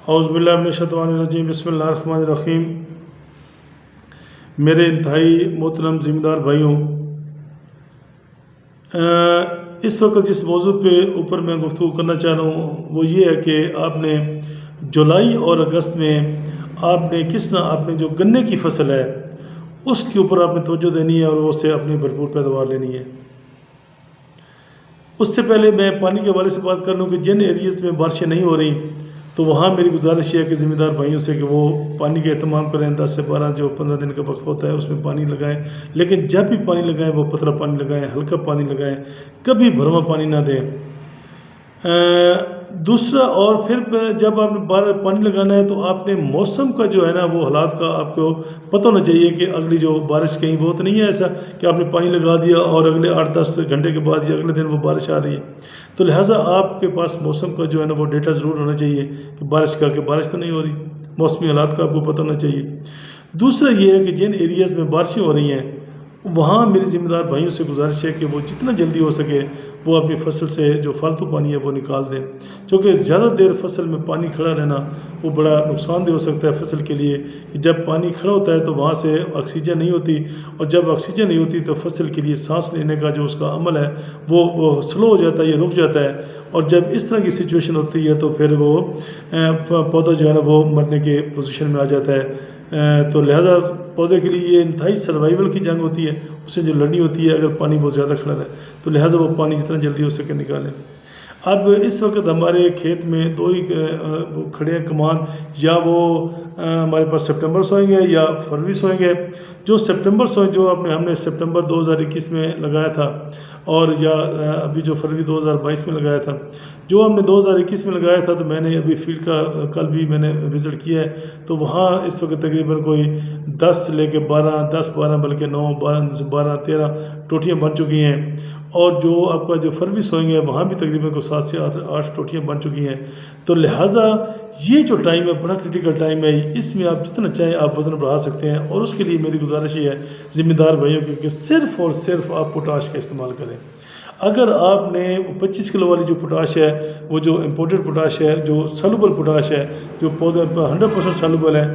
اعوذ باللہ من الشیطان الرجیم، بسم اللہ الرحمن الرحیم۔ میرے انتہائی محترم ذمہ دار بھائیوں، اس وقت جس موضوع پہ اوپر میں گفتگو کرنا چاہ رہا ہوں وہ یہ ہے کہ آپ نے جولائی اور اگست میں آپ نے کس طرح آپ نے جو گنے کی فصل ہے اس کے اوپر آپ نے توجہ دینی ہے اور اس سے اپنی بھرپور پیداوار لینی ہے۔ اس سے پہلے میں پانی کے حوالے سے بات کر لوں کہ جن ایریز میں بارشیں نہیں ہو رہی تو وہاں میری گزارش ہے کہ ذمہ دار بھائیوں سے کہ وہ پانی کا اہتمام کریں، 10 سے 12 جو 15 دن کا وقفہ ہوتا ہے اس میں پانی لگائیں، لیکن جب بھی پانی لگائیں وہ پتلا پانی لگائیں، ہلکا پانی لگائیں، کبھی بھرواں پانی نہ دیں۔ دوسرا، اور پھر جب آپ نے پانی لگانا ہے تو آپ نے موسم کا جو ہے نا وہ حالات کا آپ کو پتہ ہونا چاہیے کہ اگلی جو بارش کہیں بہت نہیں ہے ایسا کہ آپ نے پانی لگا دیا اور اگلے 8-10 گھنٹے کے بعد یا اگلے دن وہ بارش آ رہی ہے، تو لہٰذا آپ کے پاس موسم کا جو ہے نا وہ ڈیٹا ضرور ہونا چاہیے کہ بارش تو نہیں ہو رہی، موسمی حالات کا آپ کو پتہ ہونا چاہیے۔ دوسرا یہ ہے کہ جن ایریاز میں بارشیں ہو رہی ہیں وہاں میری ذمہ دار بھائیوں سے گزارش ہے کہ وہ جتنا جلدی ہو سکے وہ اپنی فصل سے جو فالتو پانی ہے وہ نکال دیں، کیونکہ زیادہ دیر فصل میں پانی کھڑا رہنا وہ بڑا نقصان دہ ہو سکتا ہے فصل کے لیے، کہ جب پانی کھڑا ہوتا ہے تو وہاں سے آکسیجن نہیں ہوتی، اور جب آکسیجن نہیں ہوتی تو فصل کے لیے سانس لینے کا جو اس کا عمل ہے وہ سلو ہو جاتا ہے یا رک جاتا ہے، اور جب اس طرح کی سچویشن ہوتی ہے تو پھر وہ پودا جو ہے نا وہ مرنے کے پوزیشن میں آ جاتا ہے۔ تو لہذا پودے کے لیے یہ انتہائی سروائیول کی جنگ ہوتی ہے، اسے جو لڑنی ہوتی ہے اگر پانی بہت زیادہ کھڑا ہے تو لہذا وہ پانی جتنا جلدی ہو سکے نکالیں۔ اب اس وقت ہمارے کھیت میں دو ہی کھڑے ہیں کمان، یا وہ ہمارے پاس سپٹمبر سوئیں گے یا فروری سوئیں گے۔ جو سپٹمبر سوئیں جو ہم نے سپٹمبر 2021 میں لگایا تھا، اور یا ابھی جو فروری 2022 میں لگایا تھا، جو ہم نے 2021 میں لگایا تھا تو میں نے ابھی فیلڈ کا کل بھی میں نے وزٹ کیا ہے، تو وہاں اس وقت تقریباً کوئی 10 سے لے کے 12 بلکہ 9 12 13 ٹوٹیاں بن چکی ہیں، اور جو آپ کا جو فروری سوئیں گے وہاں بھی تقریباً کو 7 سے 8 ٹوٹیاں بن چکی ہیں۔ تو لہٰذا یہ جو ٹائم ہے بڑا کرٹیکل ٹائم ہے، اس میں آپ جتنا چاہیں آپ وزن بڑھا سکتے ہیں، اور اس کے لیے میری گزارش یہ ہے ذمہ دار بھائیوں کی کہ صرف اور صرف آپ پوٹاش کا استعمال کریں۔ اگر آپ نے 25 کلو والی جو پوٹاش ہے وہ جو امپورٹڈ پوٹاش ہے، جو سالوبل پوٹاش ہے، جو پودے 100% سالوبل ہے،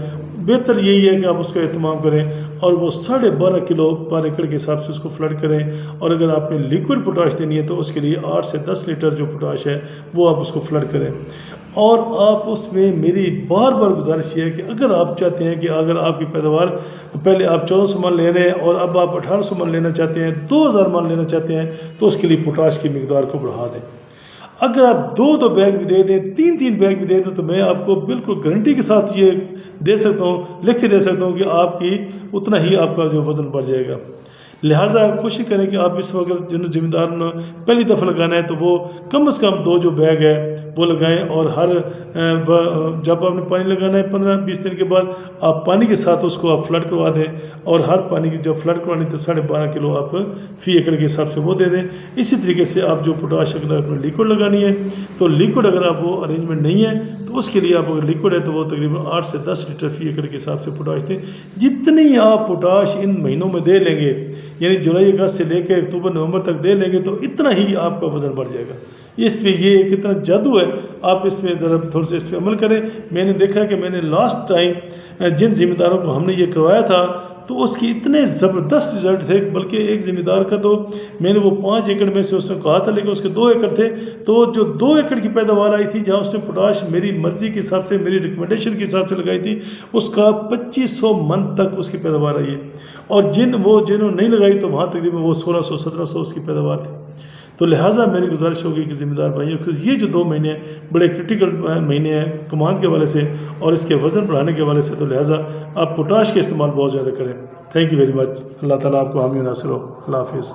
بہتر یہی ہے کہ آپ اس کا اہتمام کریں اور وہ 12.5 کلو پر ایکڑ کے حساب سے اس کو فلڈ کریں، اور اگر آپ نے لیکوڈ پوٹاش دینی ہے تو اس کے لیے 8 سے 10 لیٹر جو پوٹاش ہے وہ آپ اس کو فلڈ کریں۔ اور آپ اس میں میری بار بار گزارش یہ ہے کہ اگر آپ چاہتے ہیں کہ اگر آپ کی پیداوار پہلے آپ 1400 من لے رہے ہیں اور اب آپ 1800 من لینا چاہتے ہیں، 2000 من لینا چاہتے ہیں، تو اس کے لیے پوٹاش کی مقدار کو بڑھا دیں۔ اگر آپ 2 بیگ بھی دے دیں، 3 بیگ بھی دے دیں، تو میں آپ کو بالکل گارنٹی کے ساتھ یہ دے سکتا ہوں، لکھ کے دے سکتا ہوں کہ آپ کی اتنا ہی آپ کا جو وزن بڑھ جائے گا۔ لہٰذا کوشش کریں کہ آپ اس وقت جن ذمہ دار نے پہلی دفعہ لگانا ہے تو وہ کم از کم 2 جو بیگ ہے وہ لگائیں، اور جب آپ نے پانی لگانا ہے 15-20 دن کے بعد آپ پانی کے ساتھ اس کو آپ فلڈ کروا دیں، اور ہر پانی کی جب فلڈ کروانی تو 12.5 کلو آپ فی ایکڑ کے حساب سے وہ دے دیں۔ اسی طریقے سے آپ جو پوٹاش اگر آپ نے لیکوڈ لگانی ہے تو لیکوڈ اگر آپ وہ ارینجمنٹ نہیں ہے تو اس کے لیے آپ اگر لیکوڈ ہے تو وہ تقریباً 8 سے 10 لیٹر فی ایکڑ کے حساب سے پوٹاش دیں۔ جتنی آپ پوٹاش ان مہینوں میں دے لیں گے، یعنی جولائی اگست سے لے کے اکتوبر نومبر تک دے لیں گے، تو اتنا ہی آپ کا وزن بڑھ جائے گا۔ اس پہ یہ کتنا جادو ہے، آپ اس میں ذرا تھوڑا سا اس پہ عمل کریں۔ میں نے دیکھا کہ میں نے لاسٹ ٹائم جن ذمہ داروں کو ہم نے یہ کروایا تھا تو اس کی اتنے زبردست رزلٹ تھے، بلکہ ایک ذمہ دار کا تو میں نے وہ 5 ایکڑ میں سے اس نے کہا تھا، لیکن اس کے 2 ایکڑ تھے، تو جو 2 ایکڑ کی پیداوار آئی تھی جہاں اس نے پوٹاش میری مرضی کے حساب سے میری ریکمنڈیشن کے حساب سے لگائی تھی، اس کا 2500 من تک اس کی پیداوار آئی ہے، اور جنہوں نے نہیں لگائی تو وہاں تقریباً وہ 1600-1700 اس کی پیداوار تھی۔ تو لہٰذا میری گزارش ہوگی کہ ذمہ دار بھائیوں کو یہ جو 2 مہینے بڑے کرٹیکل مہینے ہیں کمان کے حوالے سے اور اس کے وزن بڑھانے کے حوالے سے، تو لہٰذا آپ پوٹاش کا استعمال بہت زیادہ کریں۔ Thank you very much. اللہ تعالیٰ آپ کو حامی و ناصر ہو۔ اللہ حافظ۔